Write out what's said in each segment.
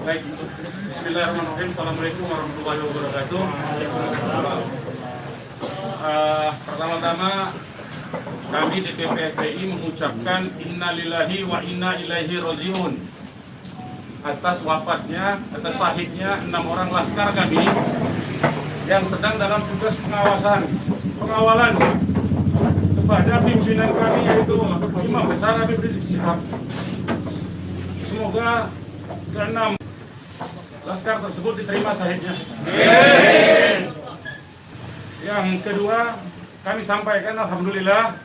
Baik, bismillahirrahmanirrahim. Assalamualaikum warahmatullahi wabarakatuh. Pertama-tama kami DPP FPI mengucapkan innalillahi wa inna ilaihi rajiun atas wafatnya, atas syahidnya 6 orang laskar kami yang sedang dalam tugas pengawalan kepada pimpinan kami, yaitu Imam Besar Habib Rizik Syihab. Semoga ke-6 laskar tersebut diterima syahidnya. Yang kedua, kami sampaikan alhamdulillah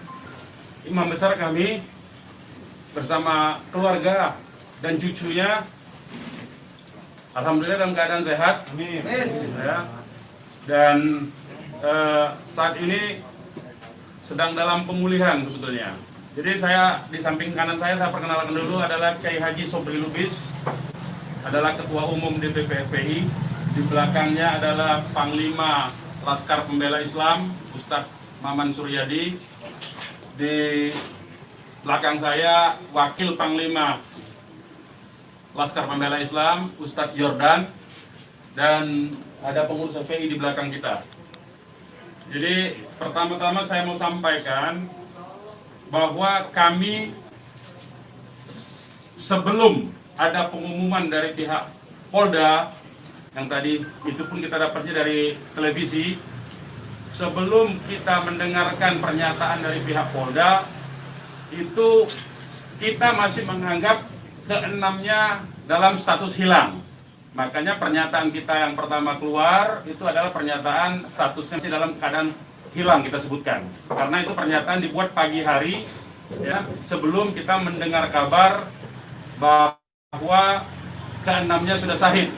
Imam Besar kami bersama keluarga dan cucunya alhamdulillah dalam keadaan sehat. Amin. Ya. Dan saat ini sedang dalam pemulihan sebetulnya. Jadi saya di samping kanan saya perkenalkan dulu adalah Kiai Haji Sobri Lubis, adalah Ketua Umum DPP FPI. Di belakangnya adalah Panglima Laskar Pembela Islam Ustadz Maman Suryadi. Di belakang saya Wakil Panglima Laskar Pembela Islam Ustadz Yordan, dan ada pengurus FPI di belakang kita. Jadi pertama-tama saya mau sampaikan bahwa kami sebelum ada pengumuman dari pihak Polda, yang tadi itu pun kita dapatnya dari televisi, sebelum kita mendengarkan pernyataan dari pihak Polda, itu kita masih menganggap ke-6-nya dalam status hilang. Makanya pernyataan kita yang pertama keluar itu adalah pernyataan statusnya masih dalam keadaan hilang, kita sebutkan. Karena itu pernyataan dibuat pagi hari, ya, sebelum kita mendengar kabar bahwa ke-6-nya sudah syahid.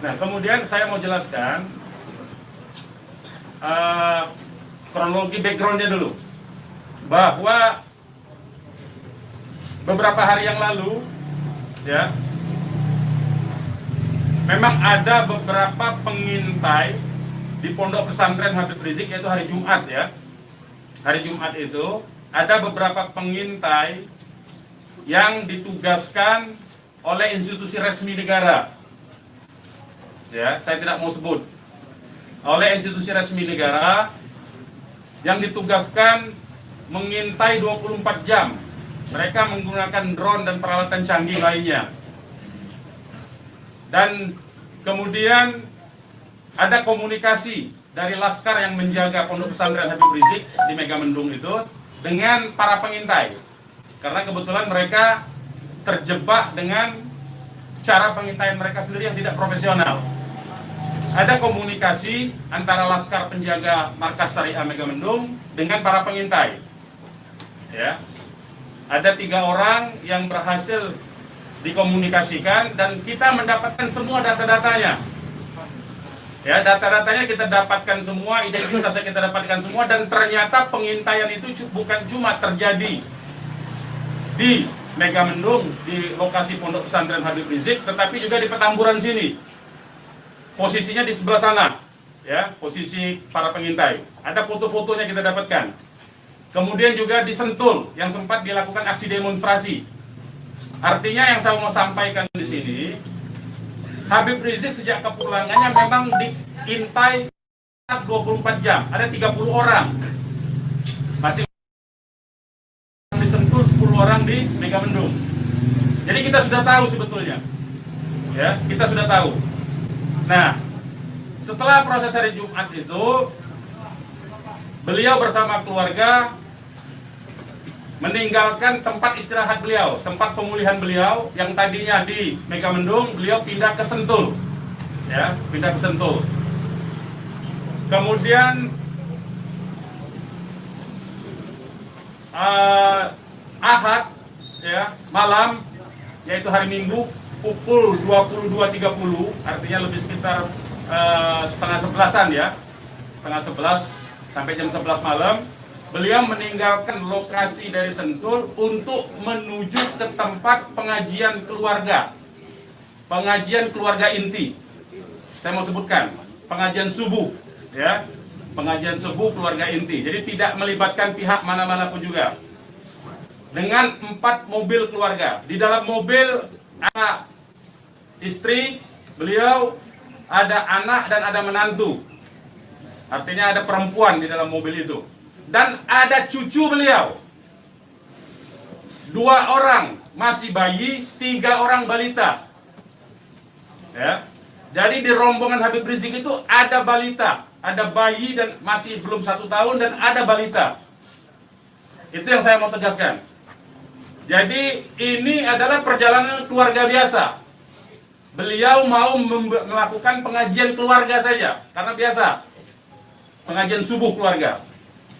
Nah, kemudian saya mau jelaskan kronologi backgroundnya dulu, bahwa beberapa hari yang lalu, ya, memang ada beberapa pengintai di Pondok Pesantren Habib Rizik, yaitu hari Jumat, ya. Hari Jumat itu ada beberapa pengintai yang ditugaskan oleh institusi resmi negara. Ya, saya tidak mau sebut. Oleh institusi resmi negara yang ditugaskan mengintai 24 jam. Mereka menggunakan drone dan peralatan canggih lainnya. Dan kemudian ada komunikasi dari laskar yang menjaga Pondok Pesantren Habib Rizik di Megamendung itu dengan para pengintai. Karena kebetulan mereka terjebak dengan cara pengintaian mereka sendiri yang tidak profesional. Ada komunikasi antara laskar penjaga Markas Syariah Megamendung dengan para pengintai. Ya. Ada 3 orang yang berhasil dikomunikasikan dan kita mendapatkan semua data-datanya. Ya, data-datanya kita dapatkan semua, identitasnya kita dapatkan semua, dan ternyata pengintaian itu bukan cuma terjadi di Megamendung, di lokasi Pondok Pesantren Habib Rizik, tetapi juga di Petamburan sini. Posisinya di sebelah sana, ya, posisi para pengintai. Ada foto-fotonya kita dapatkan. Kemudian juga di Sentul yang sempat dilakukan aksi demonstrasi. Artinya yang saya mau sampaikan di sini, Habib Rizik sejak kepulangannya memang diintai 24 jam. Ada 30 orang. Masih di Sentul, 10 orang di Megamendung. Jadi kita sudah tahu sebetulnya. Ya, kita sudah tahu. Nah, setelah proses hari Jumat itu, beliau bersama keluarga meninggalkan tempat istirahat beliau, tempat pemulihan beliau yang tadinya di Megamendung, beliau pindah ke Sentul, ya, pindah ke Sentul. Kemudian Ahad, ya, malam, yaitu hari Minggu pukul 22.30, artinya lebih sekitar setengah 11-an, ya, setengah 11 sampai jam 11 malam. Beliau meninggalkan lokasi dari Sentul untuk menuju ke tempat pengajian keluarga. Pengajian keluarga inti. Saya mau sebutkan, pengajian subuh, ya. Pengajian subuh keluarga inti. Jadi tidak melibatkan pihak mana-mana pun juga. Dengan 4 mobil keluarga. Di dalam mobil ada istri beliau, ada anak dan ada menantu. Artinya ada perempuan di dalam mobil itu. Dan ada cucu beliau. 2 orang masih bayi, 3 orang balita. Ya. Jadi di rombongan Habib Rizik itu ada balita, ada bayi dan masih belum 1 tahun dan ada balita. Itu yang saya mau tegaskan. Jadi ini adalah perjalanan keluarga biasa. Beliau mau melakukan pengajian keluarga saja, karena biasa pengajian subuh keluarga.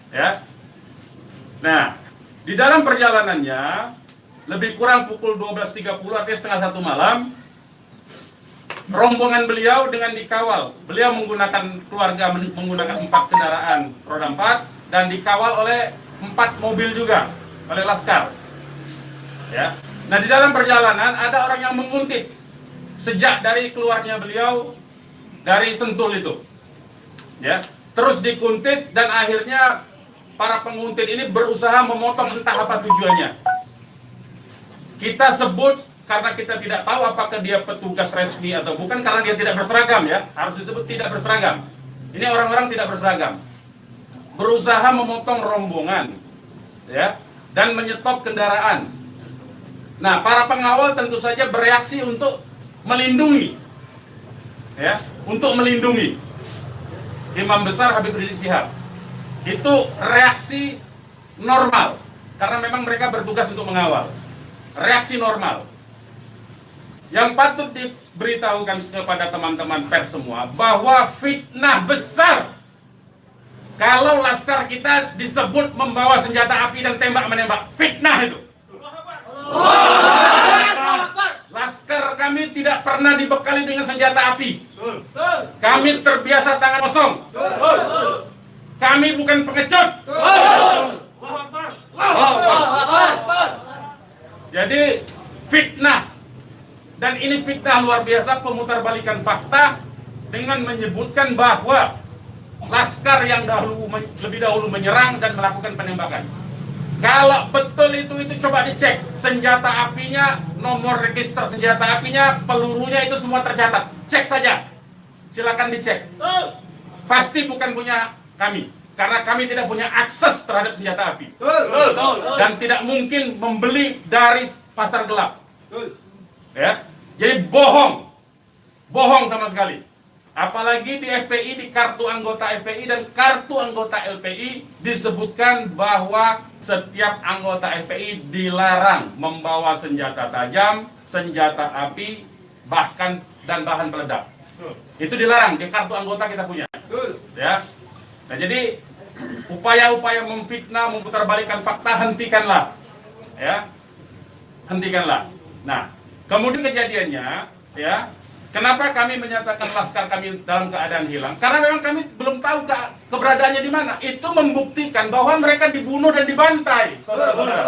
Ya. Nah, di dalam perjalanannya lebih kurang pukul 12.30 artinya setengah 1 malam, rombongan beliau dengan dikawal. Beliau menggunakan keluarga menggunakan 4 kendaraan roda 4 dan dikawal oleh 4 mobil juga oleh laskar. Ya. Nah, di dalam perjalanan ada orang yang menguntit sejak dari keluarnya beliau dari Sentul itu. Ya. Terus dikuntit dan akhirnya para penguntit ini berusaha memotong, entah apa tujuannya. Kita sebut karena kita tidak tahu apakah dia petugas resmi atau bukan, karena dia tidak berseragam, ya. Harus disebut tidak berseragam. Ini orang-orang tidak berseragam. Berusaha memotong rombongan, ya, dan menyetop kendaraan. Nah, para pengawal tentu saja bereaksi untuk melindungi, ya, untuk melindungi Imam Besar Habib Rizik Syihab. Itu reaksi normal, karena memang mereka bertugas untuk mengawal. Reaksi normal. Yang patut diberitahukan kepada teman-teman pers semua, bahwa fitnah besar kalau laskar kita disebut membawa senjata api dan tembak-menembak. Fitnah itu. Laskar kami tidak pernah dibekali dengan senjata api. Kami terbiasa tangan kosong. Kami bukan pengecut. Jadi fitnah. Dan ini fitnah luar biasa, pemutarbalikan fakta dengan menyebutkan bahwa laskar yang lebih dahulu menyerang dan melakukan penembakan. Kalau betul itu coba dicek senjata apinya, nomor register senjata apinya, pelurunya itu semua tercatat. Cek saja, silakan dicek. Pasti bukan punya kami, karena kami tidak punya akses terhadap senjata api dan tidak mungkin membeli dari pasar gelap. Ya, jadi bohong sama sekali. Apalagi di FPI, di kartu anggota FPI dan kartu anggota LPI disebutkan bahwa setiap anggota FPI dilarang membawa senjata tajam, senjata api, bahkan dan bahan peledak. Itu dilarang di kartu anggota kita punya. Ya. Nah, jadi upaya-upaya memfitnah, memutarbalikkan fakta hentikanlah. Ya. Hentikanlah. Nah, kemudian kejadiannya, ya. Kenapa kami menyatakan laskar kami dalam keadaan hilang? Karena memang kami belum tahu keberadaannya di mana. Itu membuktikan bahwa mereka dibunuh dan dibantai, saudara-saudara.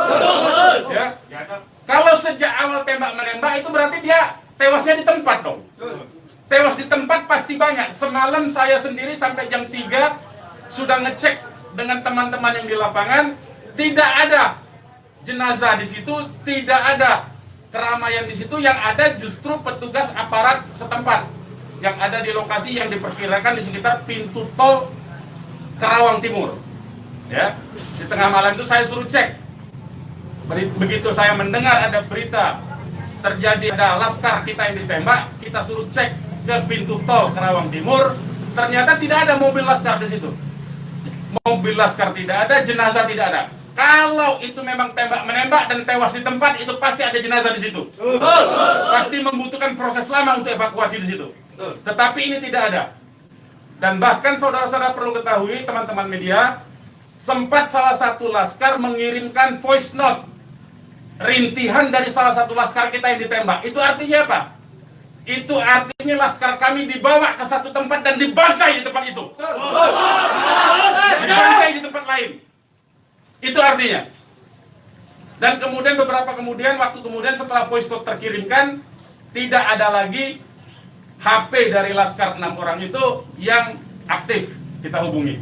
Ya. Kalau sejak awal tembak menembak itu berarti dia tewasnya di tempat dong. Tewas di tempat pasti banyak. Semalam saya sendiri sampai jam 3 sudah ngecek dengan teman-teman yang di lapangan, tidak ada jenazah di situ, tidak ada keramaian di situ. Yang ada justru petugas aparat setempat yang ada di lokasi yang diperkirakan di sekitar pintu tol Karawang Timur. Ya, di tengah malam itu saya suruh cek. Begitu saya mendengar ada berita terjadi ada laskar kita yang ditembak, kita suruh cek ke pintu tol Karawang Timur. Ternyata tidak ada mobil laskar di situ. Mobil laskar tidak ada, jenazah tidak ada. Kalau itu memang tembak menembak dan tewas di tempat, itu pasti ada jenazah di situ. Pasti membutuhkan proses lama untuk evakuasi di situ. Tetapi ini tidak ada. Dan bahkan saudara-saudara perlu ketahui, teman-teman media, sempat salah satu laskar mengirimkan voice note rintihan dari salah satu laskar kita yang ditembak. Itu artinya apa? Itu artinya laskar kami dibawa ke satu tempat dan dibantai di tempat itu. Dibantai di tempat lain. Itu artinya. Dan kemudian waktu kemudian setelah voice note terkirimkan, tidak ada lagi HP dari laskar 6 orang itu yang aktif kita hubungi.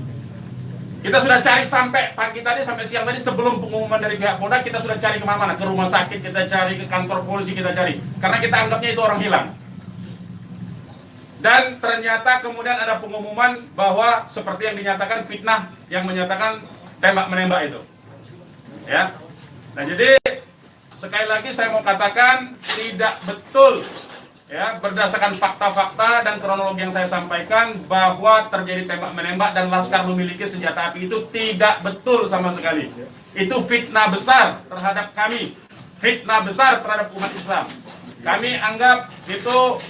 Kita sudah cari sampai pagi tadi, sampai siang tadi, sebelum pengumuman dari pihak Polda, kita sudah cari kemana-mana. Ke rumah sakit kita cari, ke kantor polisi kita cari. Karena kita anggapnya itu orang hilang. Dan ternyata kemudian ada pengumuman bahwa seperti yang dinyatakan fitnah yang menyatakan tembak menembak itu. Ya. Nah, jadi sekali lagi saya mau katakan tidak betul ya, berdasarkan fakta-fakta dan kronologi yang saya sampaikan bahwa terjadi tembak menembak dan Laskar memiliki senjata api itu tidak betul sama sekali. Itu fitnah besar terhadap kami, fitnah besar terhadap umat Islam. Kami anggap itu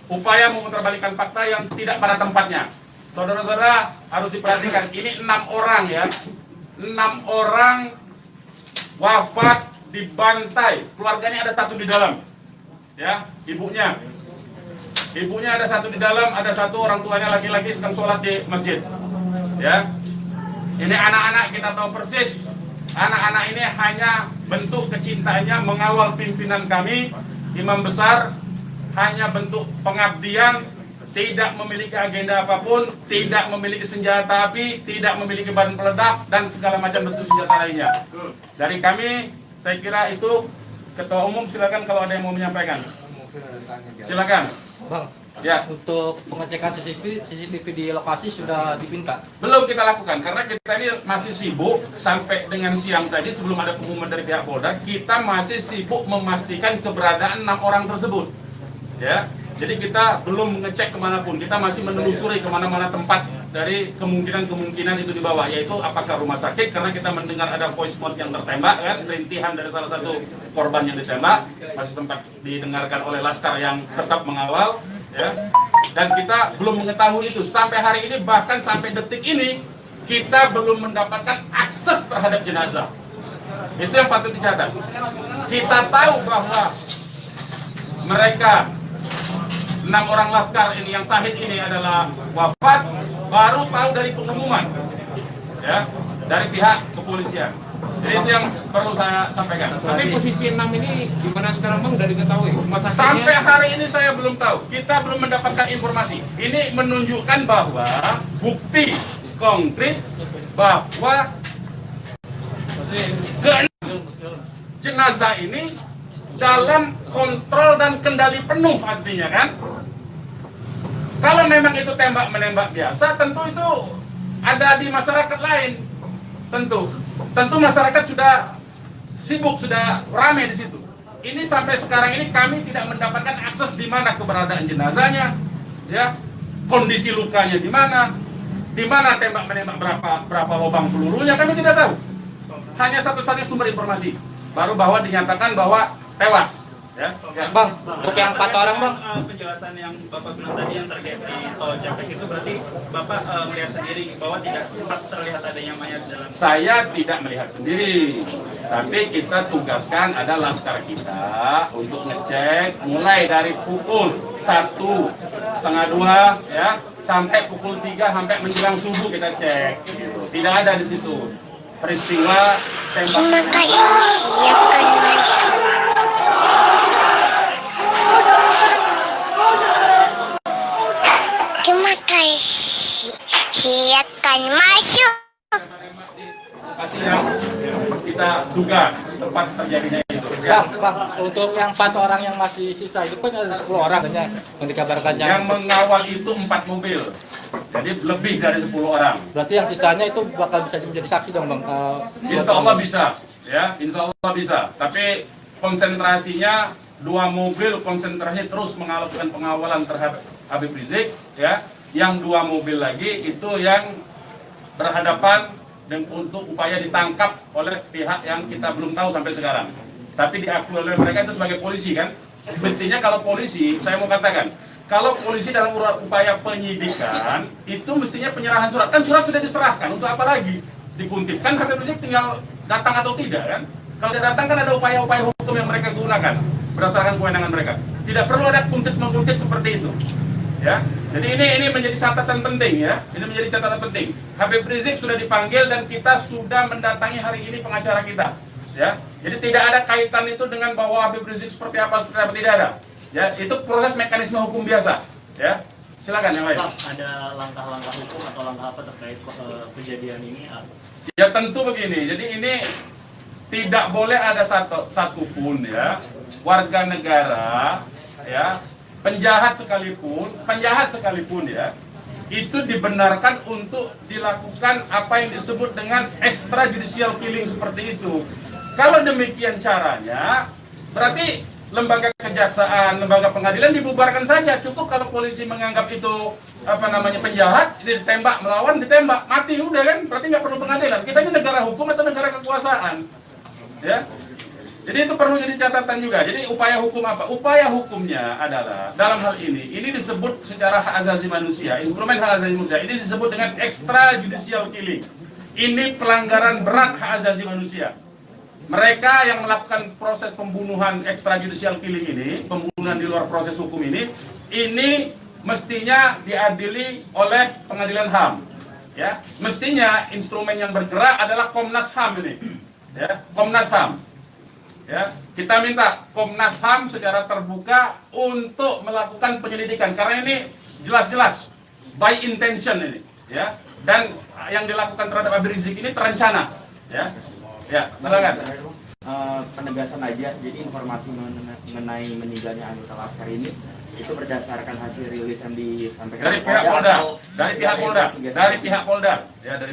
upaya memutarbalikkan fakta yang tidak pada tempatnya. Saudara-saudara harus diperhatikan, ini 6 orang ya, 6 orang wafat dibantai, keluarganya ada 1 di dalam. Ya, ibunya ada 1 di dalam, ada 1 orang tuanya laki-laki sedang sholat di masjid. Ya, ini anak-anak kita tahu persis. Anak-anak ini hanya bentuk kecintaannya mengawal pimpinan kami, imam besar, hanya bentuk pengabdian, tidak memiliki agenda apapun, tidak memiliki senjata api, tidak memiliki bahan peledak dan segala macam bentuk senjata lainnya. Dari kami, saya kira itu. Ketua Umum silakan kalau ada yang mau menyampaikan. Silakan. Bang, ya. Untuk pengecekan CCTV di lokasi sudah dipinta? Belum kita lakukan karena kita ini masih sibuk sampai dengan siang tadi sebelum ada pengumuman dari pihak Polda, kita masih sibuk memastikan keberadaan 6 orang tersebut. Ya, jadi kita belum mengecek kemanapun, kita masih menelusuri kemana-mana tempat dari kemungkinan itu dibawa, yaitu apakah rumah sakit, karena kita mendengar ada voice note yang tertembak, kan, rintihan dari salah satu korban yang ditembak, masih sempat didengarkan oleh Laskar yang tetap mengawal, ya. Dan kita belum mengetahui itu sampai hari ini, bahkan sampai detik ini kita belum mendapatkan akses terhadap jenazah. Itu yang patut dicatat. Kita tahu bahwa mereka 6 orang Laskar ini yang syahid ini adalah wafat, baru tahu dari pengumuman ya, dari pihak kepolisian. Jadi itu yang perlu saya sampaikan. Tapi posisi 6 ini gimana sekarang Bang, udah diketahui? Sampai hari ini saya belum tahu. Kita belum mendapatkan informasi. Ini menunjukkan bahwa bukti konkret bahwa jenazah ini dalam kontrol dan kendali penuh, artinya kan. Kalau memang itu tembak menembak biasa, tentu itu ada di masyarakat lain. Tentu masyarakat sudah sibuk, sudah ramai di situ. Ini sampai sekarang ini kami tidak mendapatkan akses di mana keberadaan jenazahnya, ya, kondisi lukanya di mana tembak menembak, berapa lubang pelurunya, kami tidak tahu. Hanya satu-satunya sumber informasi baru bahwa dinyatakan bahwa tewas. Ya. Bang, untuk yang 4 orang Bang, penjelasan yang Bapak bilang tadi yang terkait di tol Japek itu berarti Bapak melihat sendiri bahwa tidak sempat terlihat adanya mayat dalam. Saya tidak melihat sendiri, tapi kita tugaskan ada Laskar kita untuk ngecek mulai dari pukul 1:30 ya sampai pukul 3 sampai menjelang subuh kita cek. Gitu. Tidak ada di situ peristiwa tembak. Terima kasih, siapkan masuk. Terima kasih, siapkan masuk. Lokasi yang kita duga tempat terjadinya itu. Bang, untuk yang 4 orang yang masih sisa itu kan ada 10 orang kan yang dikabarkan Yang mengawal itu 4 mobil. Jadi lebih dari 10 orang. Berarti yang sisanya itu bakal bisa menjadi saksi dong Bang? Insya Allah bisa, ya, insya Allah bisa. Tapi konsentrasinya 2 mobil konsentrasi terus melakukan pengawalan terhadap Habib Rizik, ya. Yang 2 mobil lagi itu yang berhadapan dan untuk upaya ditangkap oleh pihak yang kita belum tahu sampai sekarang. Tapi diakui oleh mereka itu sebagai polisi kan. Mestinya kalau polisi, saya mau katakan, kalau polisi dalam upaya penyidikan itu mestinya penyerahan surat. Kan surat sudah diserahkan, untuk apa lagi dikuntit? Kan Habib Rizik tinggal datang atau tidak kan? Kalau dia datang kan ada upaya-upaya hukum yang mereka gunakan berdasarkan kewenangan mereka. Tidak perlu ada kuntit-menguntit seperti itu. Ya, jadi ini menjadi catatan penting ya. Ini menjadi catatan penting. Habib Rizik sudah dipanggil dan kita sudah mendatangi hari ini pengacara kita. Ya, jadi tidak ada kaitan itu dengan bahwa Habib Rizik seperti apa, tidak ada. Ya, itu proses mekanisme hukum biasa. Ya, silakan yang lain. Ada langkah-langkah hukum atau langkah apa terkait kejadian ini? Ya tentu begini. Jadi ini tidak boleh ada satupun ya warga negara ya penjahat sekalipun ya, itu dibenarkan untuk dilakukan apa yang disebut dengan extrajudicial killing seperti itu. Kalau demikian caranya, berarti lembaga kejaksaan, lembaga pengadilan dibubarkan saja. Cukup kalau polisi menganggap itu penjahat, ditembak, melawan, ditembak, mati udah kan? Berarti nggak perlu pengadilan. Kita ini negara hukum atau negara kekuasaan, ya. Jadi itu perlu jadi catatan juga. Jadi upaya hukum apa? Upaya hukumnya adalah dalam hal ini disebut secara hak asasi manusia, instrumen hak asasi manusia. Ini disebut dengan extrajudicial killing. Ini pelanggaran berat hak asasi manusia. Mereka yang melakukan proses pembunuhan extrajudicial killing ini, pembunuhan di luar proses hukum ini mestinya diadili oleh pengadilan HAM. Ya, mestinya instrumen yang bergerak adalah Komnas HAM ini. Ya, Komnas HAM. Ya, kita minta Komnas HAM secara terbuka untuk melakukan penyelidikan karena ini jelas-jelas by intention ini, ya. Dan yang dilakukan terhadap Habib Rizik ini terencana, ya. Ya, silakan. Penegasan aja, jadi informasi mengenai meninggalnya anggota Laskar ini itu berdasarkan hasil rilis yang disampaikan dari pihak Polda, dari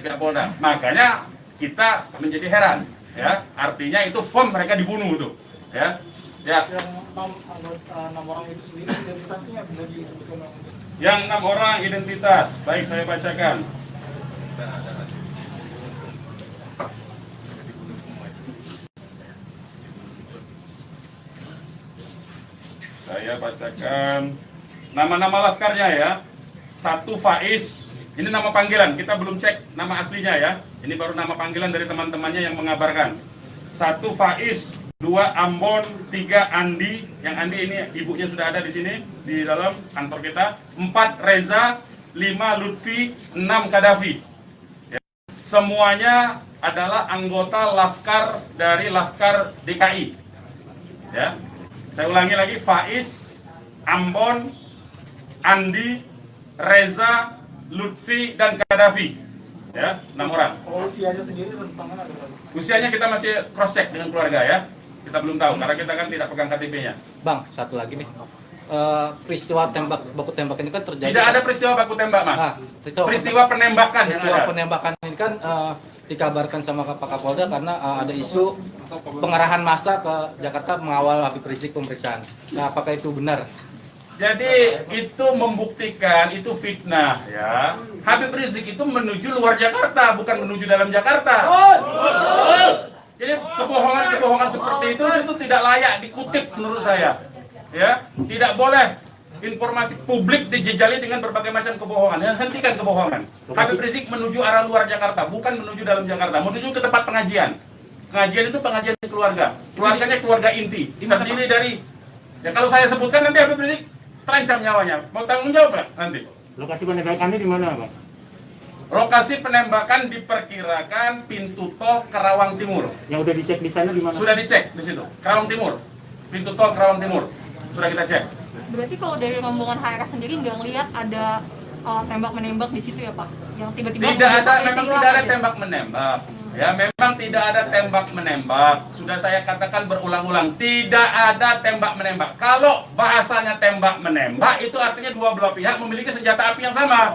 pihak Polda. Makanya kita menjadi heran, ya. Artinya itu firm mereka dibunuh tuh, ya. Ya. Yang 6 orang itu sendiri identitasnya bisa disebutkan? Yang 6 orang identitas, baik saya bacakan. Saya bacakan nama-nama laskarnya ya. 1 Faiz, ini nama panggilan, kita belum cek nama aslinya ya. Ini baru nama panggilan dari teman-temannya yang mengabarkan. 1 Faiz, 2 Ambon, 3 Andi, yang Andi ini ibunya sudah ada di sini di dalam kantor kita. 4 Reza, 5 Lutfi, 6 Kadafi. Ya. Semuanya adalah anggota Laskar dari Laskar DKI. Ya. Saya ulangi lagi, Faiz, Ambon, Andi, Reza, Lutfi, dan Kadafi. Ya, 6 orang. Usianya sendiri rentangan ada berapa? Usianya kita masih cross check dengan keluarga ya. Kita belum tahu karena kita kan tidak pegang KTP-nya. Bang, satu lagi nih. Peristiwa baku tembak ini kan terjadi. Tidak ada peristiwa baku tembak, Mas. Peristiwa penembakan yang peristiwa ada. penembakan ini kan dikabarkan sama Pak Kapolda karena ada isu pengarahan massa ke Jakarta mengawal Habib Rizik pemeriksaan. Nah, apakah itu benar? Jadi itu membuktikan itu fitnah ya. Habib Rizik itu menuju luar Jakarta, bukan menuju dalam Jakarta. Jadi kebohongan-kebohongan seperti itu tidak layak dikutip menurut saya. Ya, tidak boleh informasi publik dijejali dengan berbagai macam kebohongan. Hentikan kebohongan. Habib Rizik menuju arah luar Jakarta, bukan menuju dalam Jakarta. Menuju ke tempat pengajian. Pengajian itu pengajian keluarga. Keluarganya keluarga inti. Terdiri dari, ya kalau saya sebutkan nanti Habib Rizik terancam nyawanya. Mau tanggung jawab nggak nanti? Lokasi penembakannya di mana, Pak? Lokasi penembakan diperkirakan pintu tol Karawang Timur. Yang udah dicek di sana di mana? Sudah dicek di situ. Karawang Timur. Pintu tol Karawang Timur. Sudah kita cek. Berarti kalau dari rombongan HRS sendiri nggak ngelihat ada tembak-menembak di situ ya Pak? Yang tiba-tiba memang tidak ada tembak menembak. Ya, memang tidak ada tembak menembak. Sudah saya katakan berulang-ulang, tidak ada tembak menembak. Kalau bahasanya tembak menembak itu artinya dua belah pihak memiliki senjata api yang sama.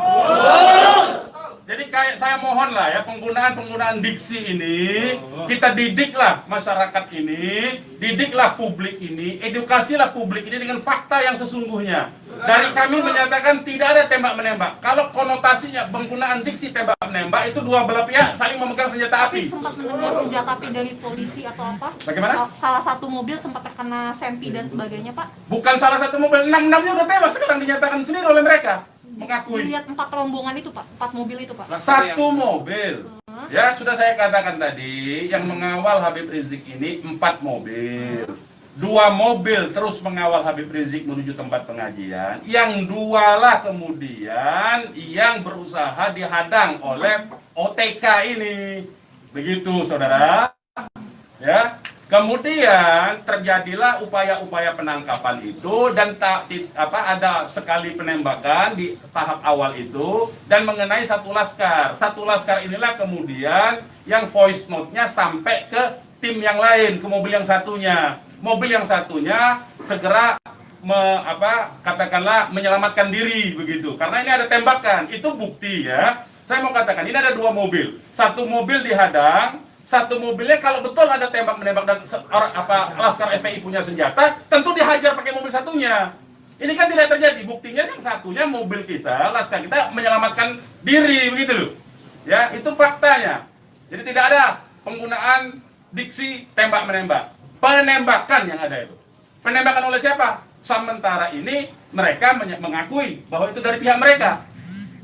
Jadi kayak saya mohon lah ya, penggunaan diksi ini kita didiklah masyarakat ini, didiklah publik ini, edukasilah publik ini dengan fakta yang sesungguhnya. Dari kami menyatakan tidak ada tembak menembak. Kalau konotasinya penggunaan diksi tembak menembak itu dua belah pihak saling memegang senjata api. Tapi sempat mendengar senjata api dari polisi atau apa? Bagaimana? Salah satu mobil sempat terkena sempi dan sebagainya Pak. Bukan salah satu mobil, 6-6-nya udah tewas sekarang dinyatakan sendiri oleh mereka. Mengakui. Dilihat 4 rombongan itu Pak, 4 mobil itu Pak. Nah, 1 mobil. Ya, sudah saya katakan tadi, yang mengawal Habib Rizik ini 4 mobil. 2 mobil terus mengawal Habib Rizik menuju tempat pengajian. Yang 2 lah kemudian yang berusaha dihadang oleh OTK ini. Begitu, saudara. Ya. Kemudian terjadilah upaya-upaya penangkapan itu dan ada sekali penembakan di tahap awal itu dan mengenai 1 laskar. 1 laskar inilah kemudian yang voice note-nya sampai ke tim yang lain, ke mobil yang satunya. Mobil yang satunya segera katakanlah menyelamatkan diri begitu. Karena ini ada tembakan, itu bukti ya. Saya mau katakan ini ada 2 mobil, satu mobil dihadang, satu mobilnya kalau betul ada tembak menembak dan laskar FPI punya senjata, tentu dihajar pakai mobil satunya. Ini kan tidak terjadi, buktinya yang satunya mobil kita, laskar kita menyelamatkan diri begitu loh. Ya, itu faktanya. Jadi tidak ada penggunaan diksi tembak menembak. Penembakan yang ada itu. Penembakan oleh siapa? Sementara ini mereka mengakui bahwa itu dari pihak mereka.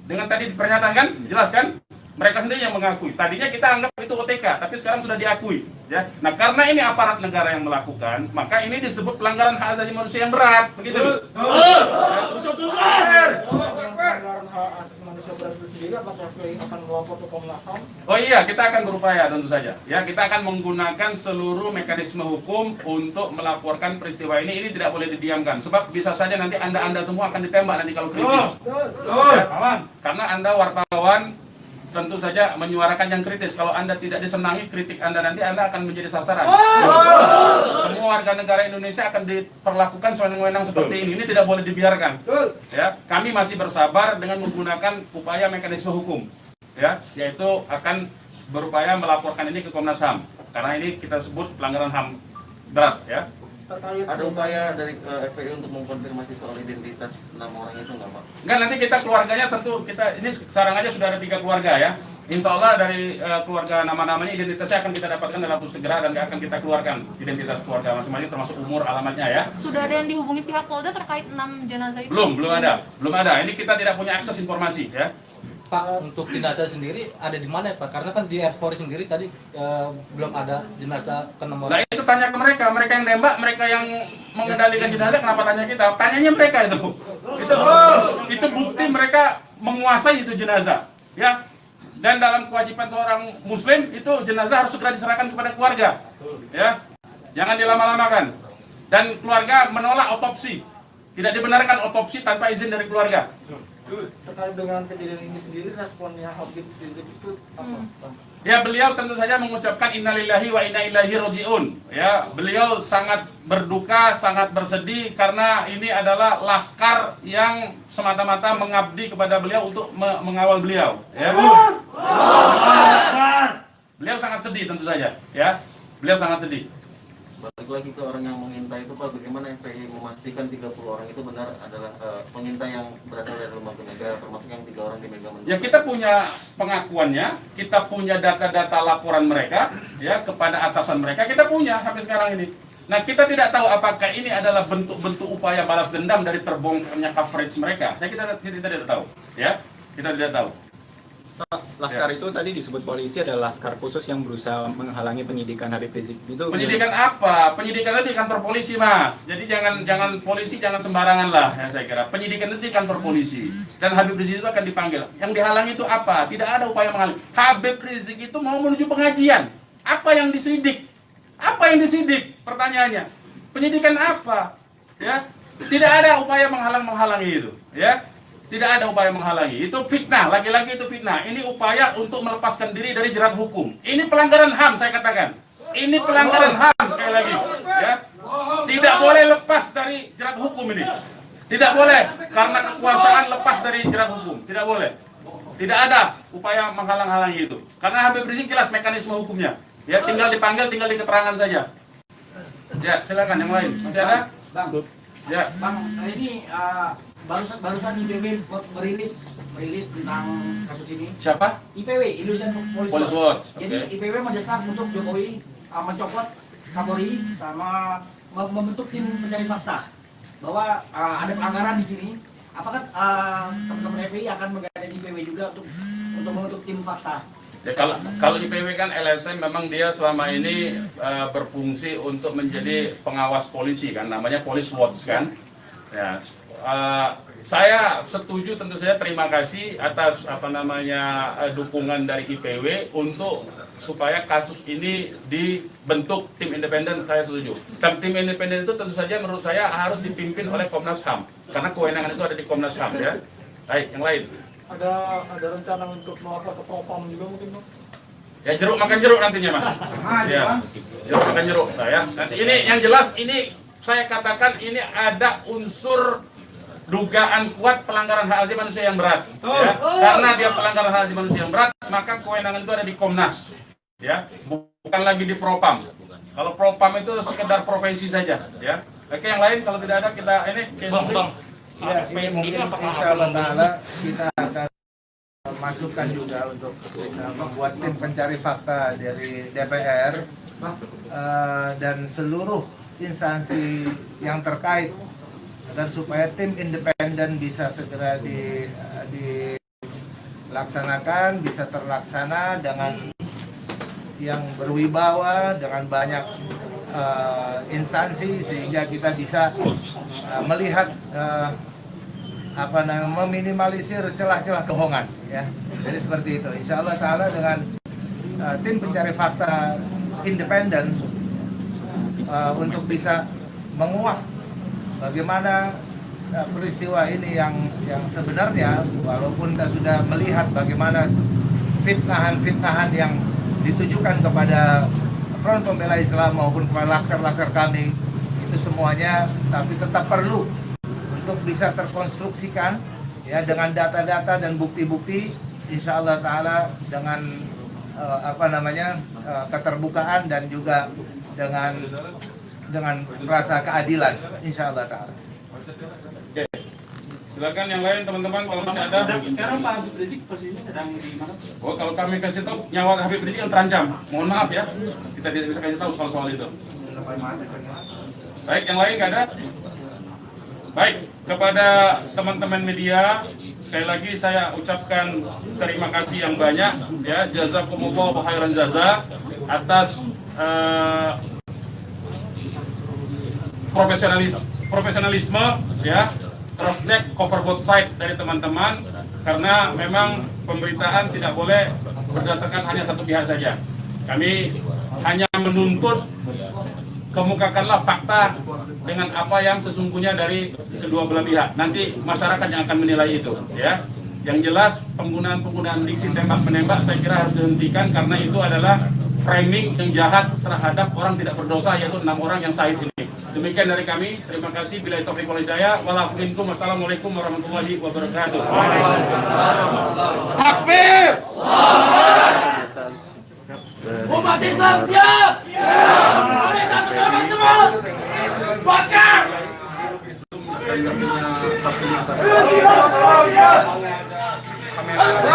Dengan tadi pernyataan kan, jelas kan? Mereka sendiri yang mengakui. Tadinya kita anggap itu OTK, tapi sekarang sudah diakui. Ya. Nah, karena ini aparat negara yang melakukan, maka ini disebut pelanggaran hak asasi manusia yang berat, begitu. Oh iya, kita akan berupaya tentu saja. Ya, kita akan menggunakan seluruh mekanisme hukum untuk melaporkan peristiwa ini. Ini tidak boleh didiamkan, sebab bisa saja nanti anda semua akan ditembak nanti kalau kritis. Ya, karena anda wartawan tentu saja menyuarakan yang kritis. Kalau Anda tidak disenangi kritik Anda, nanti Anda akan menjadi sasaran. Semua warga negara Indonesia akan diperlakukan sewenang-wenang seperti ini. Ini tidak boleh dibiarkan. Ya, kami masih bersabar dengan menggunakan upaya mekanisme hukum. Ya, yaitu akan berupaya melaporkan ini ke Komnas HAM. Karena ini kita sebut pelanggaran HAM berat, ya. Ada upaya dari FPI untuk mengkonfirmasi soal identitas 6 orang itu nggak Pak? Enggak, nanti kita keluarganya tentu kita ini sekarang aja sudah ada 3 keluarga ya. Insya Allah dari keluarga nama-namanya identitasnya akan kita dapatkan dalam waktu segera dan akan kita keluarkan identitas keluarga masing-masing termasuk umur, alamatnya ya. Sudah ada yang dihubungi pihak Polda terkait 6 jenazah itu? Belum ada. Ini kita tidak punya akses informasi ya. Pak, untuk jenazah sendiri ada di mana ya Pak? Karena kan di Airport sendiri tadi belum ada jenazah ke nomor. Nah itu tanya ke mereka yang nembak, mereka yang mengendalikan jenazah, kenapa tanya kita? Tanyanya mereka itu. Itu bukti mereka menguasai itu jenazah, ya. Dan dalam kewajiban seorang Muslim itu jenazah harus segera diserahkan kepada keluarga, ya. Jangan dilama-lamakan. Dan keluarga menolak otopsi, tidak dibenarkan otopsi tanpa izin dari keluarga. Terkait dengan kejadian ini sendiri, responnya Habib Rizik itu apa? Ya, beliau tentu saja mengucapkan innalillahi wa inna ilaihi rajiun. Ya, beliau sangat berduka, sangat bersedih karena ini adalah laskar yang semata-mata mengabdi kepada beliau untuk mengawal beliau. Ya. Beliau sangat sedih tentu saja. Ya, beliau sangat sedih. Balik lagi ke orang yang mengintai itu Pak, bagaimana FPI memastikan 30 orang itu benar adalah pengintai yang berasal dari lembaga negara, termasuk yang 3 orang di Mega Mendung? Ya, kita punya pengakuannya, kita punya data-data laporan mereka, ya, kepada atasan mereka, kita punya sampai sekarang ini. Nah, kita tidak tahu apakah ini adalah bentuk-bentuk upaya balas dendam dari terbongkarnya coverage mereka. Ya, kita tidak tahu, ya, kita tidak tahu. Laskar itu tadi disebut polisi adalah laskar khusus yang berusaha menghalangi penyidikan Habib Rizik. Itu penyidikan apa? Penyidikan itu di kantor polisi, Mas. Jadi jangan polisi jangan sembarangan lah, ya saya kira. Penyidikan itu di kantor polisi dan Habib Rizik itu akan dipanggil. Yang dihalangi itu apa? Tidak ada upaya menghalangi. Habib Rizik itu mau menuju pengajian. Apa yang disidik? Apa yang disidik? Pertanyaannya. Penyidikan apa? Ya. Tidak ada upaya menghalangi itu, ya. Tidak ada upaya menghalangi. Itu fitnah, lagi-lagi itu fitnah. Ini upaya untuk melepaskan diri dari jerat hukum. Ini pelanggaran HAM, saya katakan. Ini pelanggaran HAM, sekali lagi. Ya. Tidak boleh lepas dari jerat hukum ini. Tidak boleh, karena kekuasaan lepas dari jerat hukum. Tidak boleh. Tidak ada upaya menghalang-halangi itu. Karena Habib Rizik jelas mekanisme hukumnya. Ya, tinggal dipanggil, tinggal diketerangan saja. Ya, silakan yang lain. Masih ada? Bang, Ya. Bang, ini barusan IPW merilis tentang kasus ini. Siapa? IPW, Indonesian Police Police Watch. Watch, Jadi oke. IPW mendesak untuk Jokowi mencopot Kapolri sama membentuk tim pencari fakta bahwa ada pelanggaran di sini. Apakah teman-teman FPI akan menggandeng IPW juga untuk membentuk tim fakta? Ya, kalau IPW kan LSM memang dia selama ini berfungsi untuk menjadi pengawas polisi kan, namanya Police Watch kan. Ya, saya setuju, tentu saja terima kasih atas dukungan dari IPW untuk supaya kasus ini dibentuk tim independen. Saya setuju. Dan tim independen itu tentu saja menurut saya harus dipimpin oleh Komnas HAM karena kewenangan itu ada di Komnas HAM ya. Baik, yang lain. Ada rencana untuk melapor ke Propam juga mungkin, Bang? Ya, jeruk makan jeruk nantinya, Mas. Ya, jeruk makan jeruk. Nah, ya. Nanti ini yang jelas ini saya katakan ini ada unsur dugaan kuat pelanggaran hak asasi manusia yang berat. Ya. Karena dia pelanggaran hak asasi manusia yang berat, maka kewenangan itu ada di Komnas, ya, bukan lagi di Propam. Kalau Propam itu sekedar profesi saja, ya. Oke, yang lain kalau tidak ada kita ini. Ya, ini mungkin insyaallah ta'ala kita akan masukkan juga untuk membuat tim pencari fakta dari DPR dan seluruh instansi yang terkait agar supaya tim independen bisa segera dilaksanakan, bisa terlaksana dengan yang berwibawa, dengan banyak instansi, sehingga kita bisa melihat meminimalisir celah-celah kebohongan, ya. Jadi seperti itu. Insya Allah Taala dengan tim pencari fakta independen untuk bisa menguak bagaimana peristiwa ini yang sebenarnya, walaupun kita sudah melihat bagaimana fitnahan-fitnahan yang ditujukan kepada Front Pembela Islam maupun kepada laskar-laskar kami, itu semuanya, tapi tetap perlu untuk bisa terkonstruksikan, ya, dengan data-data dan bukti-bukti, insya Allah Taala dengan keterbukaan dan juga dengan rasa keadilan, insya Allah Taala. Oke. Silakan yang lain teman-teman kalau masih ada. Sekarang Pak Habib Rizik posisinya sedang di mana? Oh, kalau kami kasih tahu nyawa Habib Rizik yang terancam. Mohon maaf ya, kita tidak bisa kasih tahu soal itu. Baik, yang lain nggak ada? Baik, kepada teman-teman media, sekali lagi saya ucapkan terima kasih yang banyak, ya, jazakumullah khairan jaza atas profesionalisme, ya, cross check, cover both side dari teman-teman, karena memang pemberitaan tidak boleh berdasarkan hanya satu pihak saja. Kami hanya menuntut kemukakanlah fakta dengan apa yang sesungguhnya dari kedua belah pihak. Nanti masyarakat yang akan menilai itu, ya. Yang jelas penggunaan diksi tembak-menembak saya kira harus dihentikan, karena itu adalah framing yang jahat terhadap orang tidak berdosa, yaitu 6 orang yang syahid ini. Demikian dari kami. Terima kasih. Billahi taufiq wal hidayah. Wassalamualaikum warahmatullahi wabarakatuh. Takbir! Umat Islam siap! Umat Islam semua! Bakar! Dan